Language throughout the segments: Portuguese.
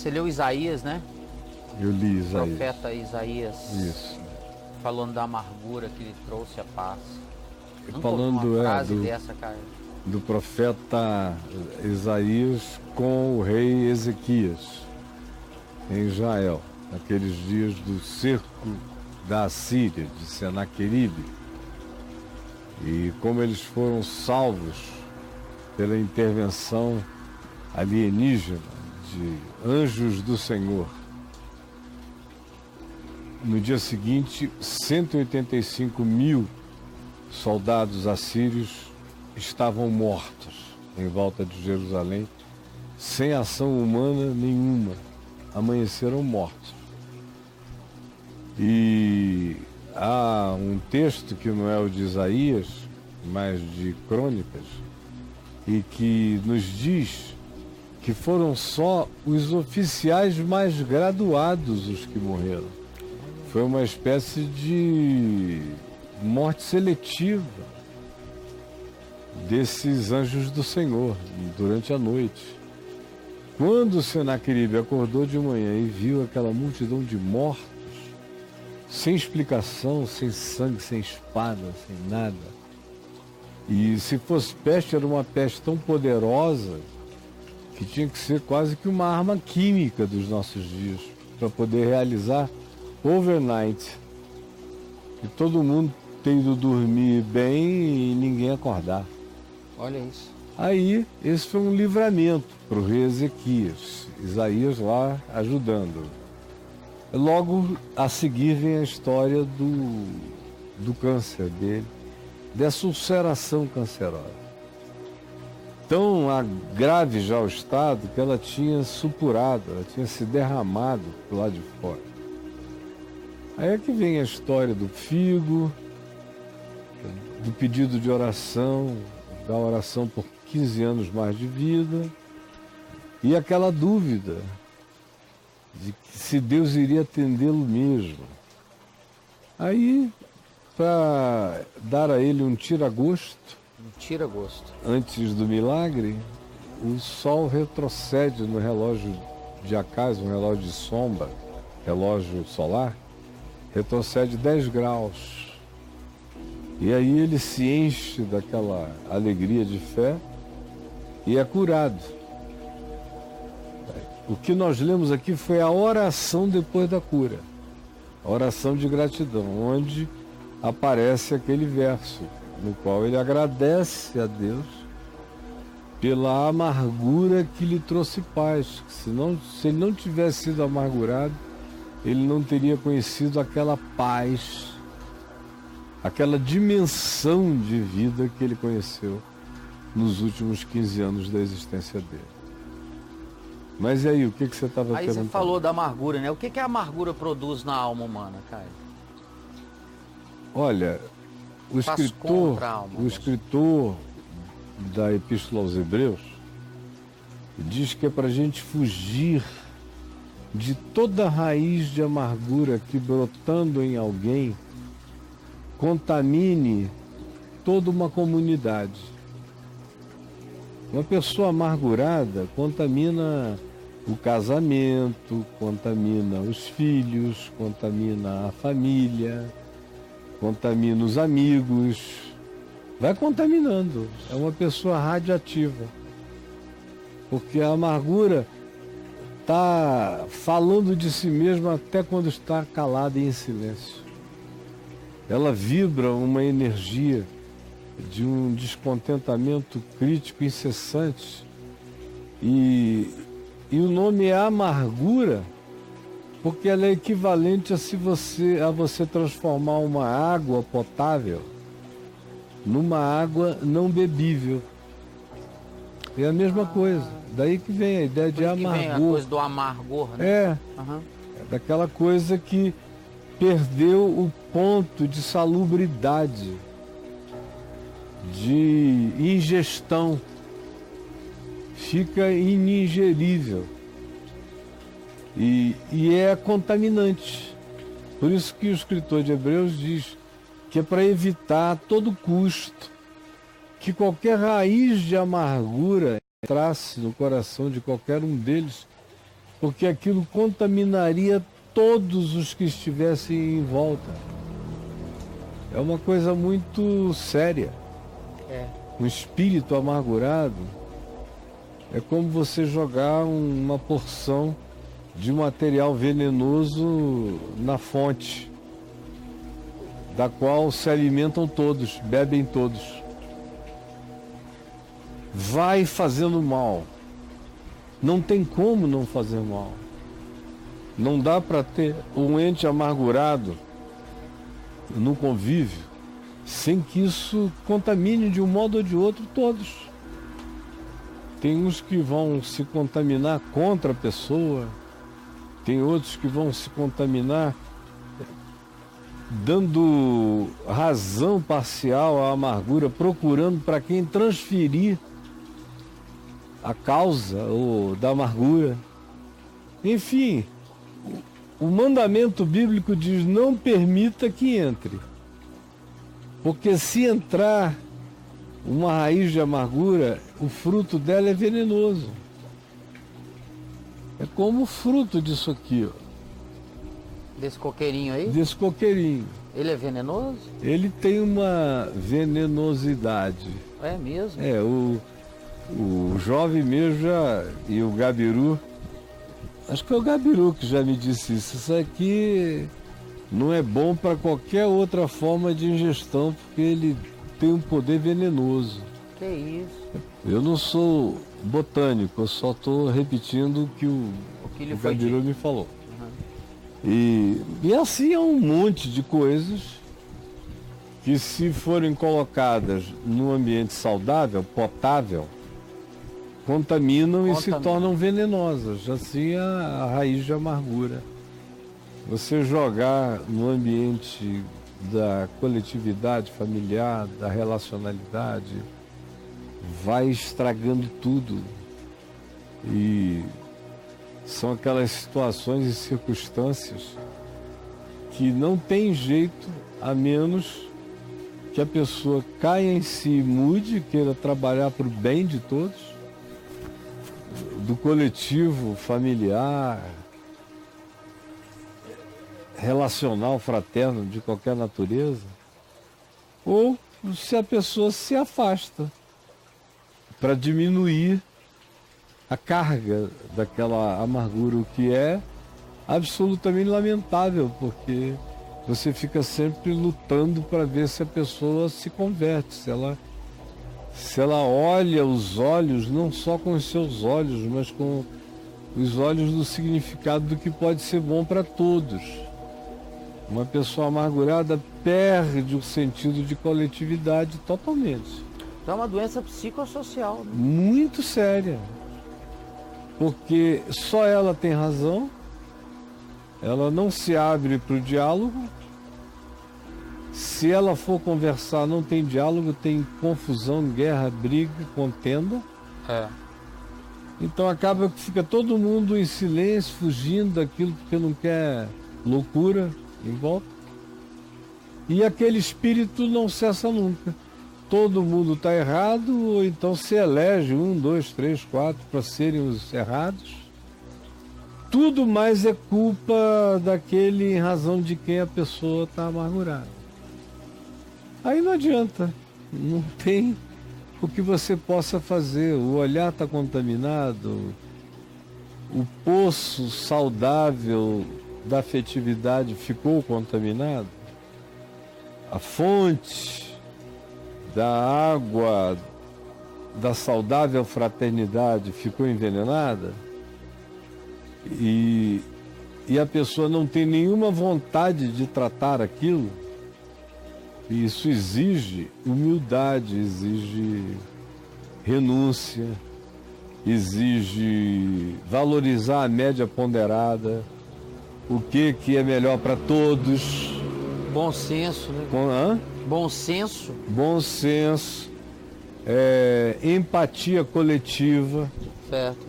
Você leu Isaías, né? Eu li O Isaías. profeta Isaías. Isso. Falando da amargura que lhe trouxe a paz. Nunca Falando ouvi uma frase do, dessa, cara. do profeta Isaías com o rei Ezequias em Israel, naqueles dias do cerco da Assíria, de Senaqueribe, e como eles foram salvos pela intervenção alienígena de anjos do Senhor. No dia seguinte, 185 mil soldados assírios estavam mortos em volta de Jerusalém, sem ação humana nenhuma. Amanheceram mortos. E há um texto que não é o de Isaías, mas de Crônicas, e que nos diz que foram só os oficiais mais graduados os que morreram. Foi uma espécie de morte seletiva desses anjos do Senhor durante a noite. Quando Senaqueribe acordou de manhã e viu aquela multidão de mortos, sem explicação, sem sangue, sem espada, sem nada, e se fosse peste, era uma peste tão poderosa que tinha que ser quase que uma arma química dos nossos dias para poder realizar overnight. E todo mundo tem ido dormir bem e ninguém acordar. Olha isso. Aí, esse foi um livramento para o rei Ezequias, Isaías lá ajudando. Logo a seguir vem a história do câncer dele, dessa ulceração cancerosa. Tão grave já o estado que ela tinha supurado, ela tinha se derramado do lado de fora. Aí é que vem a história do figo, do pedido de oração, da oração por 15 anos mais de vida, e aquela dúvida de que se Deus iria atendê-lo mesmo. Aí, para dar a ele um tira-gosto, Tira gosto. antes do milagre, o sol retrocede no relógio de Acásio, um relógio de sombra, relógio solar, retrocede 10 graus. E aí ele se enche daquela alegria de fé e é curado. O que nós lemos aqui foi a oração depois da cura, a oração de gratidão, onde aparece aquele verso no qual ele agradece a Deus pela amargura que lhe trouxe paz. Se ele não tivesse sido amargurado, ele não teria conhecido aquela paz, aquela dimensão de vida que ele conheceu nos últimos 15 anos da existência dele. Mas e aí, o que você estava perguntando? Aí você falou da amargura, né? O que a amargura produz na alma humana, Caio? Olha, o escritor da Epístola aos Hebreus diz que é para a gente fugir de toda raiz de amargura que, brotando em alguém, contamine toda uma comunidade. Uma pessoa amargurada contamina o casamento, contamina os filhos, contamina a família, contamina os amigos, vai contaminando. É uma pessoa radiativa. Porque a amargura está falando de si mesma até quando está calada e em silêncio. Ela vibra uma energia de um descontentamento crítico incessante. E o nome é amargura, porque ela é equivalente a você transformar uma água potável numa água não bebível. É a mesma coisa. Daí que vem a ideia de amargor. Vem a coisa do amargor, né? É daquela coisa que perdeu o ponto de salubridade, de ingestão. Fica iningerível. E é contaminante. Por isso que o escritor de Hebreus diz que é para evitar a todo custo que qualquer raiz de amargura entrasse no coração de qualquer um deles, porque aquilo contaminaria todos os que estivessem em volta. É uma coisa muito séria. Um espírito amargurado é como você jogar uma porção de material venenoso na fonte, da qual se alimentam todos, bebem todos. Vai fazendo mal. Não tem como não fazer mal. Não dá para ter um ente amargurado no convívio sem que isso contamine de um modo ou de outro todos. Tem uns que vão se contaminar contra a pessoa, tem outros que vão se contaminar dando razão parcial à amargura, procurando para quem transferir a causa ou da amargura. Enfim, o mandamento bíblico diz: não permita que entre. Porque se entrar uma raiz de amargura, o fruto dela é venenoso. É como o fruto disso aqui, ó. Desse coqueirinho aí? Desse coqueirinho. Ele é venenoso? Ele tem uma venenosidade. É mesmo? É, o jovem mesmo e o Gabiru, acho que é o Gabiru que já me disse isso. Isso aqui não é bom para qualquer outra forma de ingestão, porque ele tem um poder venenoso. Que isso? Eu não sou botânico, eu só estou repetindo o que o Gabiru me falou. E assim é um monte de coisas que, se forem colocadas num ambiente saudável, potável, contaminam e se tornam venenosas. Assim é a raiz de amargura. Você jogar no ambiente da coletividade familiar, da relacionalidade, vai estragando tudo. E são aquelas situações e circunstâncias que não tem jeito a menos que a pessoa caia em si, mude, queira trabalhar para o bem de todos, do coletivo, familiar, relacional, fraterno, de qualquer natureza, ou se a pessoa se afasta para diminuir a carga daquela amargura, o que é absolutamente lamentável, porque você fica sempre lutando para ver se a pessoa se converte, se ela olha os olhos, não só com os seus olhos, mas com os olhos do significado do que pode ser bom para todos. Uma pessoa amargurada perde o sentido de coletividade totalmente. É uma doença psicossocial, né? Muito séria. Porque só ela tem razão, ela não se abre para o diálogo. Se ela for conversar, não tem diálogo, tem confusão, guerra, briga, contenda. Então acaba que fica todo mundo em silêncio, fugindo daquilo porque não quer loucura em volta. E aquele espírito não cessa nunca. Todo mundo está errado, ou então se elege 1, 2, 3, 4 para serem os errados. Tudo mais é culpa daquele em razão de quem a pessoa está amargurada. Aí não adianta, não tem o que você possa fazer. O olhar está contaminado, o poço saudável da afetividade ficou contaminado, a fonte da água da saudável fraternidade ficou envenenada, e a pessoa não tem nenhuma vontade de tratar aquilo. E isso exige humildade, exige renúncia, exige valorizar a média ponderada, o que é melhor para todos. Bom senso, né? Bom senso. Bom senso, empatia coletiva. Certo.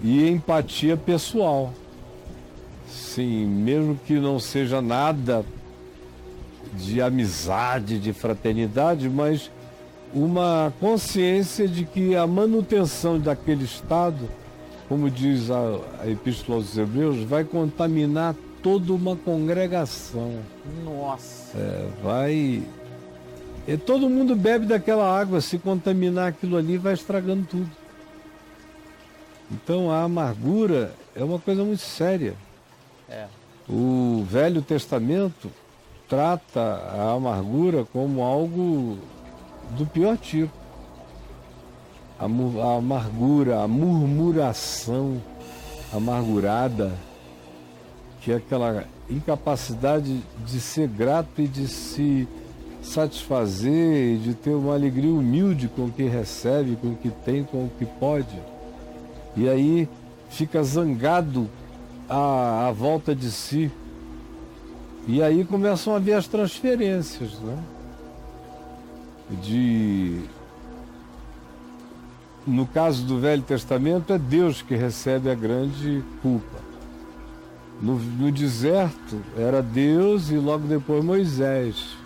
E empatia pessoal. Sim, mesmo que não seja nada de amizade, de fraternidade, mas uma consciência de que a manutenção daquele estado como diz a Epístola aos Hebreus, vai contaminar toda uma congregação. Nossa. Todo mundo bebe daquela água, se contaminar aquilo ali, vai estragando tudo. Então a amargura é uma coisa muito séria. O Velho Testamento trata a amargura como algo do pior tipo. A amargura, a murmuração amargurada, que é aquela incapacidade de ser grato e de se satisfazer, e de ter uma alegria humilde com o que recebe, com o que tem, com o que pode. E aí fica zangado à volta de si. E aí começam a vir as transferências, né? No caso do Velho Testamento, é Deus que recebe a grande culpa. No deserto, era Deus e logo depois Moisés.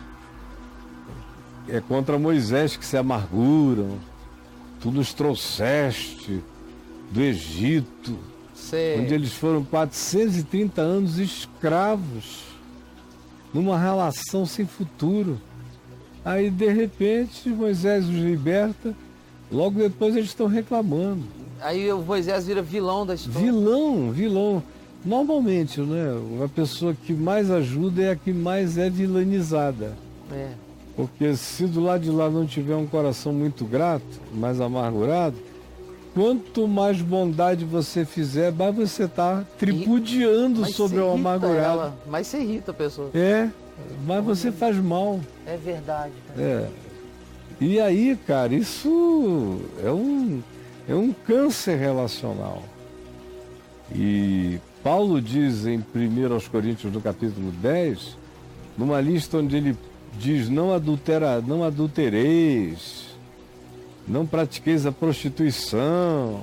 É contra Moisés que se amarguram. Tu nos trouxeste do Egito, onde eles foram 430 anos escravos, numa relação sem futuro. Aí, de repente, Moisés os liberta, logo depois eles estão reclamando. Aí o Moisés vira vilão da história. Vilão. Normalmente, né? A pessoa que mais ajuda é a que mais é vilanizada. Porque se do lado de lá não tiver um coração muito grato, mais amargurado, quanto mais bondade você fizer, mais você está tripudiando sobre o amargurado. Mais você irrita a pessoa. Mas você faz mal. É verdade, cara. E aí, cara, isso é um câncer relacional. E Paulo diz em 1 Coríntios, no capítulo 10, numa lista onde ele diz: não adultereis, não pratiqueis a prostituição.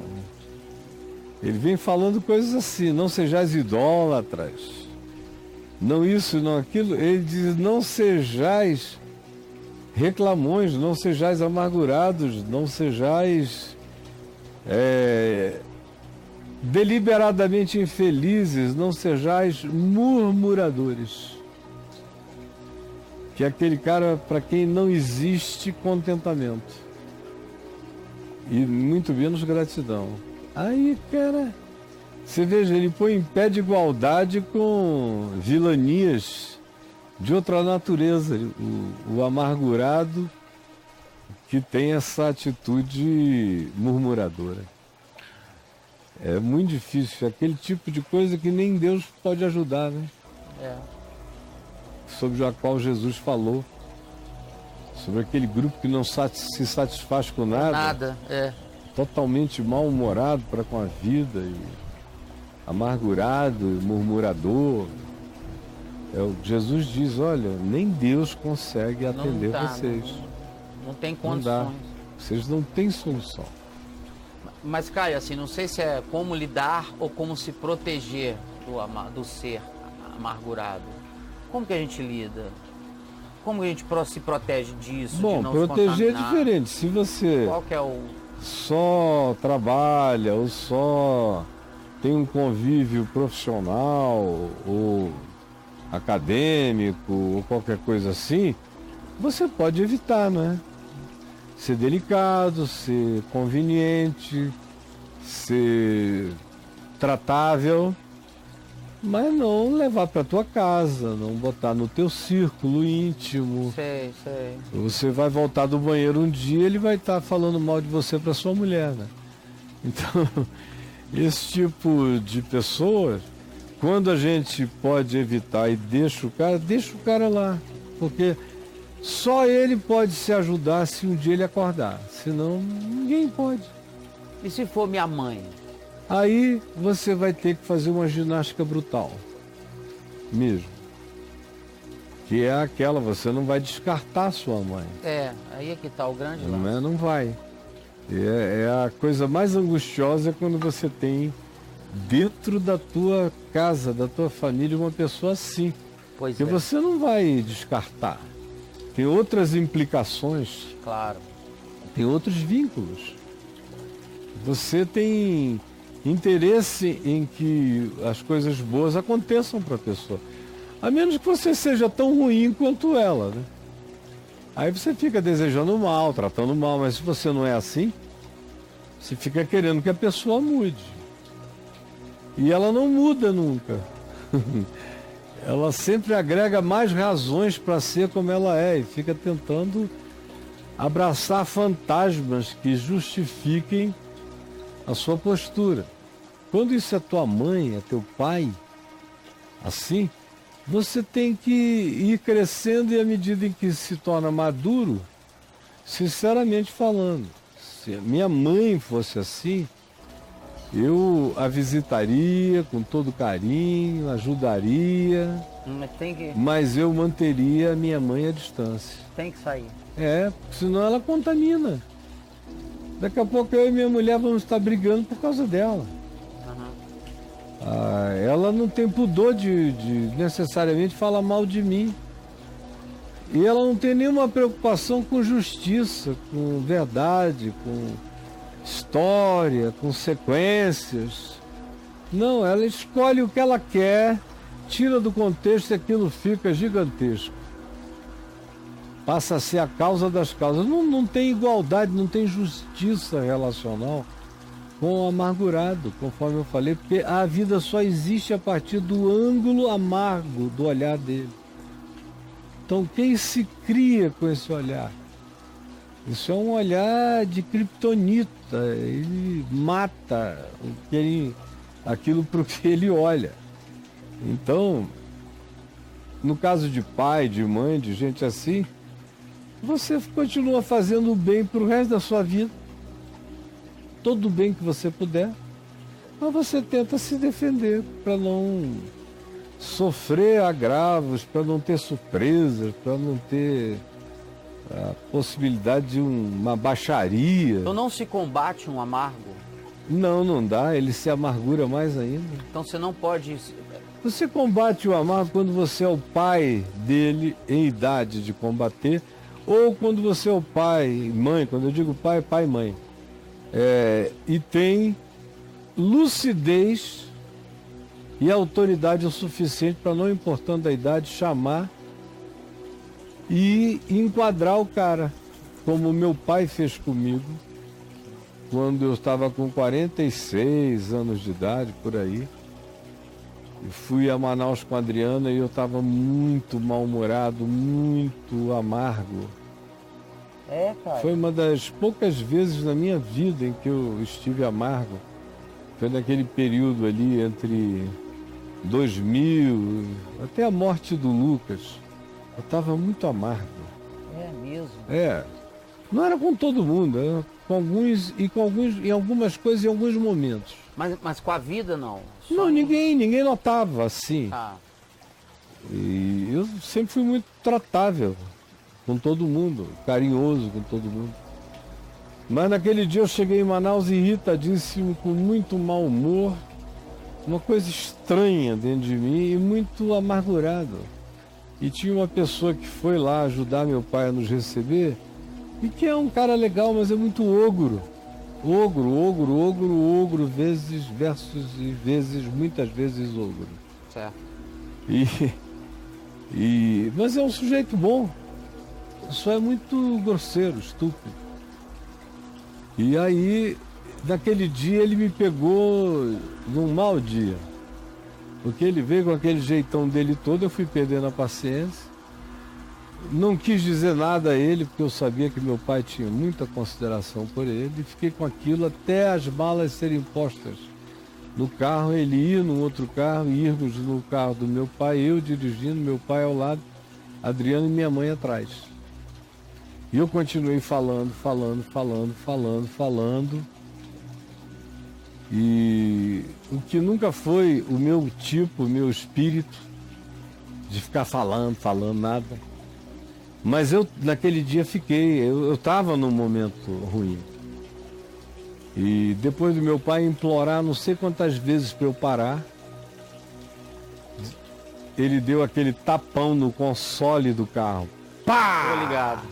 Ele vem falando coisas assim: não sejais idólatras, não isso, não aquilo. Ele diz: não sejais reclamões, não sejais amargurados, não sejais deliberadamente infelizes, não sejais murmuradores. Que é aquele cara para quem não existe contentamento e muito menos gratidão. Aí, cara, você veja, ele põe em pé de igualdade com vilanias de outra natureza, o amargurado que tem essa atitude murmuradora. É muito difícil, aquele tipo de coisa que nem Deus pode ajudar, né? Sobre a qual Jesus falou, sobre aquele grupo que não se satisfaz com nada, totalmente mal-humorado para com a vida, e amargurado, e murmurador. Jesus diz: olha, nem Deus consegue atender vocês. Não tem condições. Não dá. Vocês não têm solução. Mas, Caio, assim, não sei se é como lidar ou como se proteger do ser amargurado. Como que a gente lida? Como que a gente se protege disso? Bom, de não proteger se é diferente. Se você qual que é o... só trabalha ou só tem um convívio profissional ou acadêmico ou qualquer coisa assim, você pode evitar, né? Ser delicado, ser conveniente, ser tratável, mas não levar para tua casa, não botar no teu círculo íntimo. Sei. Você vai voltar do banheiro um dia, ele vai estar falando mal de você para sua mulher, né? Então, esse tipo de pessoas, quando a gente pode evitar e deixa o cara lá, porque só ele pode se ajudar se um dia ele acordar, senão ninguém pode. E se for minha mãe? Aí você vai ter que fazer uma ginástica brutal, mesmo. Que é aquela, você não vai descartar sua mãe. Aí é que tá o grande lance. Não vai. É a coisa mais angustiosa quando você tem dentro da tua casa, da tua família, uma pessoa assim. Porque você não vai descartar. Tem outras implicações. Claro. Tem outros vínculos. Você tem interesse em que as coisas boas aconteçam para a pessoa. A menos que você seja tão ruim quanto ela, né? Aí você fica desejando mal, tratando mal, mas se você não é assim, você fica querendo que a pessoa mude. E ela não muda nunca. Ela sempre agrega mais razões para ser como ela é e fica tentando abraçar fantasmas que justifiquem a sua postura. Quando isso é tua mãe, é teu pai, assim, você tem que ir crescendo e à medida em que se torna maduro, sinceramente falando, se a minha mãe fosse assim, eu a visitaria com todo carinho, ajudaria, mas eu manteria a minha mãe à distância. Tem que sair. Porque senão ela contamina. Daqui a pouco eu e minha mulher vamos estar brigando por causa dela. Ela não tem pudor de necessariamente falar mal de mim. E ela não tem nenhuma preocupação com justiça, com verdade, com história, com sequências. Não, ela escolhe o que ela quer, tira do contexto e aquilo fica gigantesco. Passa a ser a causa das causas. Não tem igualdade, não tem justiça relacional com o amargurado, conforme eu falei, porque a vida só existe a partir do ângulo amargo do olhar dele. Então quem se cria com esse olhar? Isso é um olhar de criptonita, ele mata aquilo para o que ele olha. Então, no caso de pai, de mãe, de gente assim, você continua fazendo o bem para o resto da sua vida, todo o bem que você puder, mas você tenta se defender para não sofrer agravos, para não ter surpresas, para não ter a possibilidade de uma baixaria. Então não se combate um amargo? Não dá, ele se amargura mais ainda. Então você não pode... Você combate o amargo quando você é o pai dele em idade de combater, ou quando você é o pai e mãe, quando eu digo pai e mãe, e tem lucidez e autoridade o suficiente para, não importando a idade, chamar e enquadrar o cara, como meu pai fez comigo, quando eu estava com 46 anos de idade, por aí. Eu fui a Manaus com a Adriana e eu estava muito mal-humorado, muito amargo. Cara. Foi uma das poucas vezes na minha vida em que eu estive amargo. Foi naquele período ali entre 2000 até a morte do Lucas. Eu estava muito amargo. É mesmo? Não era com todo mundo, era com alguns, em algumas coisas, em alguns momentos. Mas com a vida não? Não, ninguém notava assim. Ah. E eu sempre fui muito tratável com todo mundo, carinhoso com todo mundo. Mas naquele dia eu cheguei em Manaus irritadíssimo, com muito mau humor, uma coisa estranha dentro de mim e muito amargurado. E tinha uma pessoa que foi lá ajudar meu pai a nos receber, e que é um cara legal, mas é muito ogro. Ogro, vezes, versus e vezes, muitas vezes ogro. Certo. Mas é um sujeito bom, só é muito grosseiro, estúpido. E aí, naquele dia, ele me pegou num mau dia. Porque ele veio com aquele jeitão dele todo, eu fui perdendo a paciência. Não quis dizer nada a ele, porque eu sabia que meu pai tinha muita consideração por ele. E fiquei com aquilo até as malas serem postas no carro, ele ir num outro carro, irmos no carro do meu pai, eu dirigindo, meu pai ao lado, Adriano e minha mãe atrás. E eu continuei falando. E o que nunca foi o meu tipo, o meu espírito, de ficar falando nada. Mas eu, naquele dia, eu estava num momento ruim. E depois do meu pai implorar não sei quantas vezes para eu parar, ele deu aquele tapão no console do carro. Pá! Tô ligado.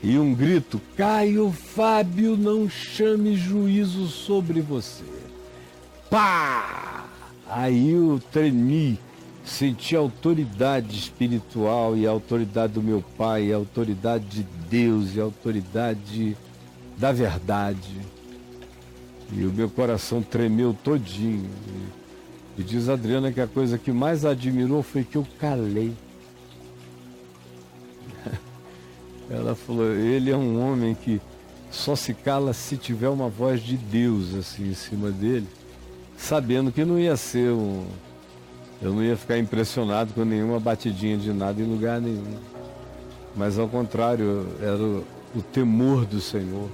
E um grito: Caio Fábio, não chame juízo sobre você. pá! Aí eu tremi, senti a autoridade espiritual e a autoridade do meu pai, a autoridade de Deus e a autoridade da verdade. E o meu coração tremeu todinho. E diz a Adriana que a coisa que mais admirou foi que eu calei. Ela falou, ele é um homem que só se cala se tiver uma voz de Deus assim em cima dele, sabendo que não ia ser eu não ia ficar impressionado com nenhuma batidinha de nada em lugar nenhum. Mas ao contrário, era o temor do Senhor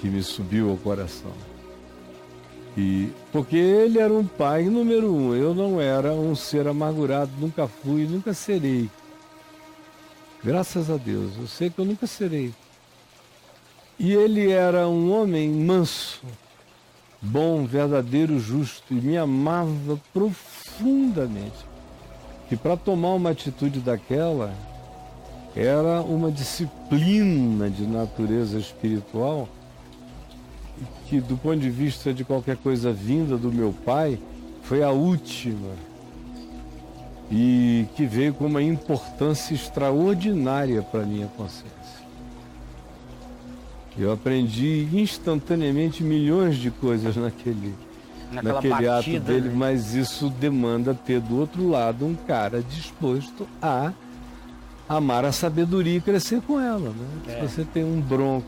que me subiu ao coração. E porque ele era um pai número um, eu não era um ser amargurado, nunca fui, nunca serei. Graças a Deus, eu sei que eu nunca serei. E ele era um homem manso, bom, verdadeiro, justo, e me amava profundamente. Que para tomar uma atitude daquela, era uma disciplina de natureza espiritual, que do ponto de vista de qualquer coisa vinda do meu pai, foi a última. E que veio com uma importância extraordinária para a minha consciência. Eu aprendi instantaneamente milhões de coisas naquele ato dele, né? Mas isso demanda ter do outro lado um cara disposto a amar a sabedoria e crescer com ela, né? Se você tem um bronco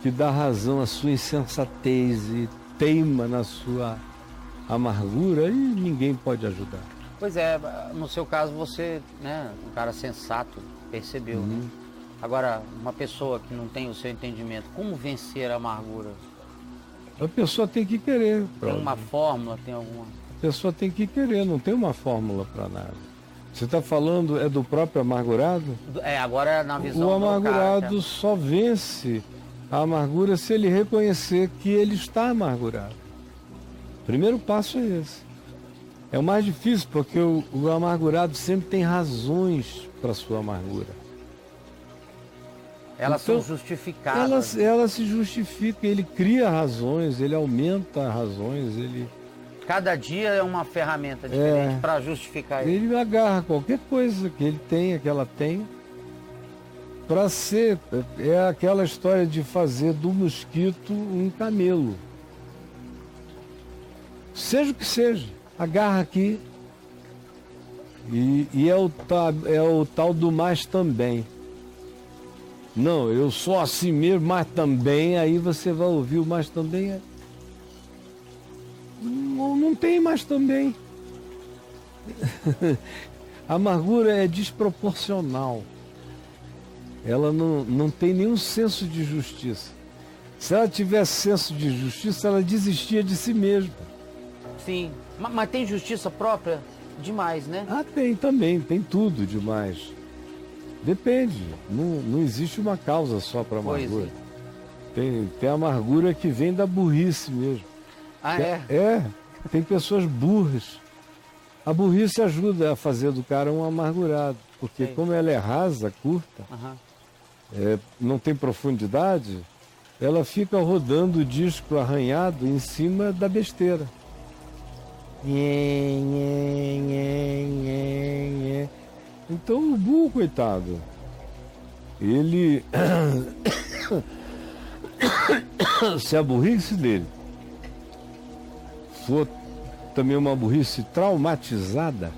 que dá razão à sua insensatez e teima na sua amargura, aí ninguém pode ajudar. Pois é, no seu caso você, né, um cara sensato, percebeu, né? Agora, uma pessoa que não tem o seu entendimento, como vencer a amargura? A pessoa tem que querer. Tem uma fórmula, tem alguma? A pessoa tem que querer, não tem uma fórmula para nada. Você está falando é do próprio amargurado? Agora na visão o amargurado do cara, só vence a amargura se ele reconhecer que ele está amargurado. O primeiro passo é esse. É o mais difícil, porque o amargurado sempre tem razões para sua amargura. Elas então, são justificadas. Ela se justifica, ele cria razões, ele aumenta razões, ele... Cada dia é uma ferramenta diferente para justificar isso. Ele agarra qualquer coisa que ele tenha, que ela tenha, para ser... É aquela história de fazer do mosquito um camelo. Seja o que seja, agarra aqui. E é o tal do mais também. Não, eu sou assim mesmo, mas também, aí você vai ouvir o mais também. Não tem mais também. A amargura é desproporcional. Ela não tem nenhum senso de justiça. Se ela tivesse senso de justiça, ela desistia de si mesma. Sim, mas tem justiça própria demais, né? Tem também, tem tudo demais. Depende, não existe uma causa só para amargura. Tem amargura que vem da burrice mesmo. Tem pessoas burras. A burrice ajuda a fazer do cara um amargurado, porque como ela é rasa, curta, não tem profundidade, ela fica rodando o disco arranhado em cima da besteira. Então o burro, coitado, ele se a burrice dele for também uma burrice traumatizada,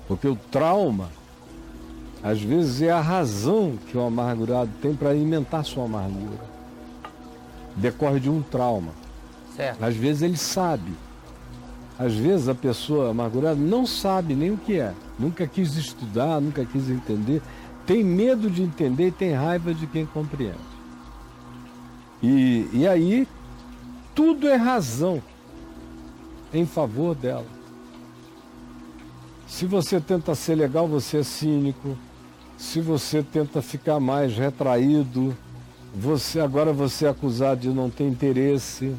porque o trauma às vezes é a razão que o amargurado tem para alimentar sua amargura, decorre de um trauma. Certo. Às vezes ele sabe. Às vezes a pessoa amargurada não sabe nem o que é. Nunca quis estudar, nunca quis entender. Tem medo de entender e tem raiva de quem compreende. E aí, tudo é razão em favor dela. Se você tenta ser legal, você é cínico. Se você tenta ficar mais retraído, agora você é acusado de não ter interesse.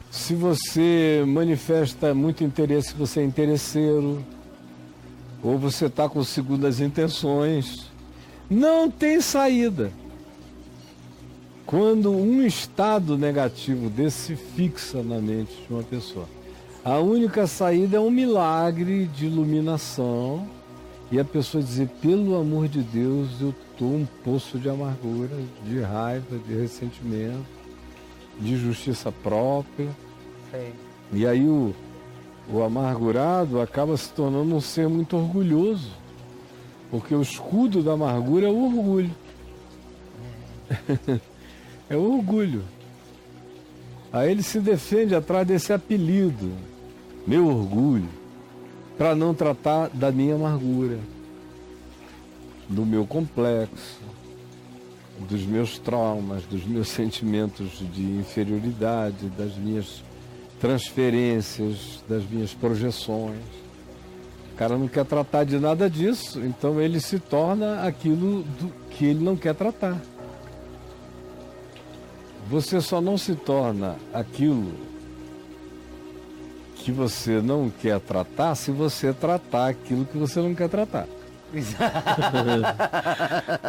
Se você manifesta muito interesse, você é interesseiro, ou você está com segundas intenções, não tem saída. Quando um estado negativo desse se fixa na mente de uma pessoa, a única saída é um milagre de iluminação e a pessoa dizer, pelo amor de Deus, eu estou um poço de amargura, de raiva, de ressentimento, de justiça própria. Sei. E aí o amargurado acaba se tornando um ser muito orgulhoso, porque o escudo da amargura é o orgulho. É o orgulho. Aí ele se defende atrás desse apelido, meu orgulho, para não tratar da minha amargura, do meu complexo, dos meus traumas, dos meus sentimentos de inferioridade, das minhas transferências, das minhas projeções. O cara não quer tratar de nada disso, então ele se torna aquilo que ele não quer tratar. Você só não se torna aquilo que você não quer tratar se você tratar aquilo que você não quer tratar.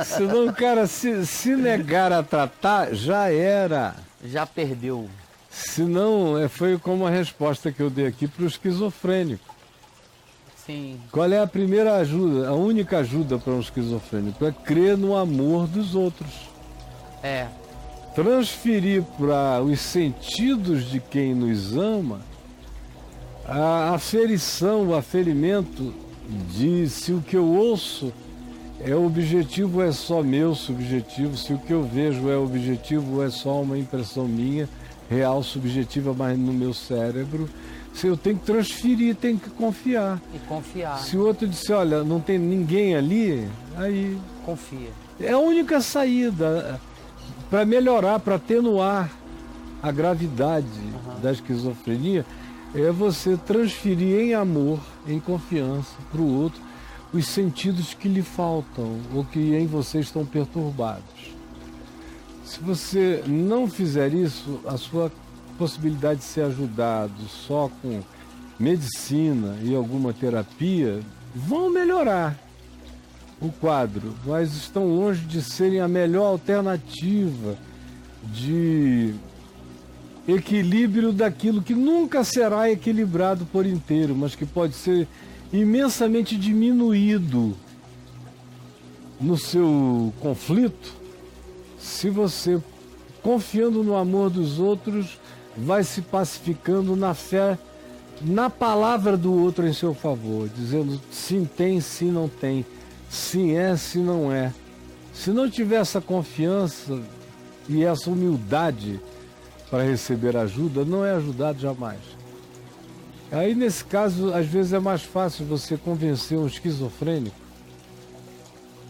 Senão o cara se negar a tratar, já era. Já perdeu. Senão, foi como a resposta que eu dei aqui para o esquizofrênico. Sim. Qual é a primeira ajuda, a única ajuda para um esquizofrênico? É crer no amor dos outros. É. Transferir para os sentidos de quem nos ama a aferição, o aferimento de se o que eu ouço é objetivo, é só meu subjetivo, se o que eu vejo é objetivo, é só uma impressão minha, real, subjetiva, mas no meu cérebro. Se eu tenho que transferir, tenho que confiar. E confiar. Se o outro disser, olha, não tem ninguém ali, aí... Confia. É a única saída para melhorar, para atenuar a gravidade da esquizofrenia, é você transferir em amor, em confiança para o outro, os sentidos que lhe faltam ou que em você estão perturbados. Se você não fizer isso, a sua possibilidade de ser ajudado só com medicina e alguma terapia vão melhorar o quadro, mas estão longe de serem a melhor alternativa de equilíbrio daquilo que nunca será equilibrado por inteiro, mas que pode ser imensamente diminuído no seu conflito, se você, confiando no amor dos outros, vai se pacificando na fé, na palavra do outro em seu favor, dizendo sim tem, sim não tem, sim é, sim não é. Se não tiver essa confiança e essa humildade para receber ajuda, não é ajudado jamais. Aí, nesse caso, às vezes é mais fácil você convencer um esquizofrênico,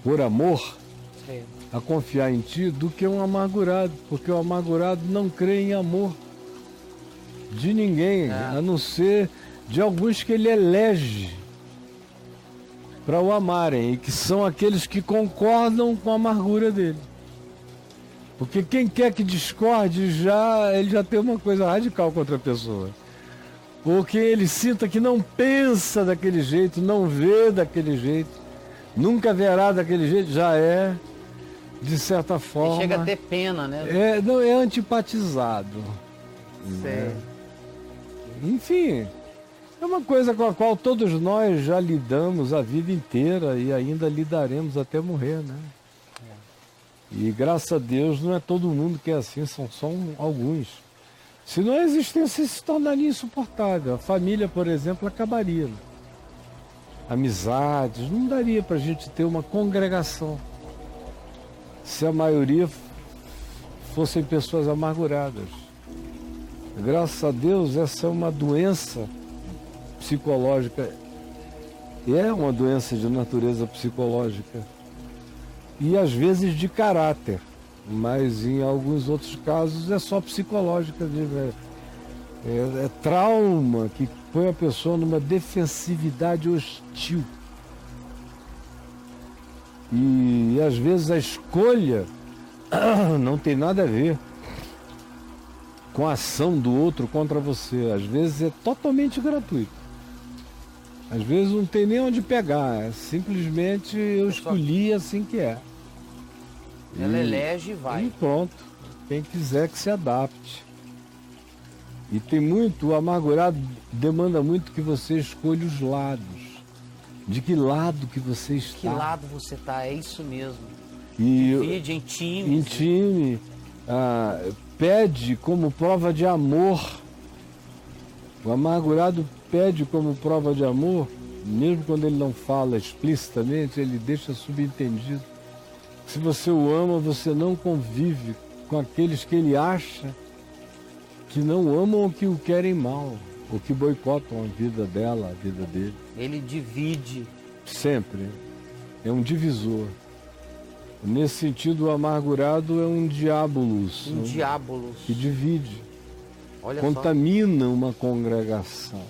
por amor, Sim. a confiar em ti, do que um amargurado, porque o amargurado não crê em amor de ninguém, a não ser de alguns que ele elege para o amarem, e que são aqueles que concordam com a amargura dele. Porque quem quer que discorde, ele já tem uma coisa radical contra a pessoa. Ou que ele sinta que não pensa daquele jeito, não vê daquele jeito, nunca verá daquele jeito, já é, de certa forma... E chega a ter pena, né? Não é antipatizado. Sei. Enfim, é uma coisa com a qual todos nós já lidamos a vida inteira e ainda lidaremos até morrer, né? E graças a Deus não é todo mundo que é assim, são só alguns. Senão a existência se tornaria insuportável. A família, por exemplo, acabaria. Amizades, não daria para a gente ter uma congregação se a maioria fossem pessoas amarguradas. Graças a Deus, essa é uma doença psicológica. É uma doença de natureza psicológica. E às vezes de caráter, mas em alguns outros casos é só psicológica mesmo. É trauma que põe a pessoa numa defensividade hostil. E às vezes a escolha não tem nada a ver com a ação do outro contra você. Às vezes é totalmente gratuito. Às vezes não tem nem onde pegar, simplesmente eu escolhi assim que é. Ela elege e vai. E pronto. Quem quiser que se adapte. E tem muito, o amargurado demanda muito que você escolha os lados. De que lado que você está. Que lado você está, é isso mesmo. E Divide, intime. Intime, pede como prova de amor. O amargurado pede como prova de amor, mesmo quando ele não fala explicitamente, ele deixa subentendido. Se você o ama, você não convive com aqueles que ele acha que não amam ou que o querem mal, ou que boicotam a vida dela, a vida dele. Ele divide. Sempre. É um divisor. Nesse sentido, o amargurado é um diabolos. Um diabolos. Que divide. Olha Contamina uma congregação.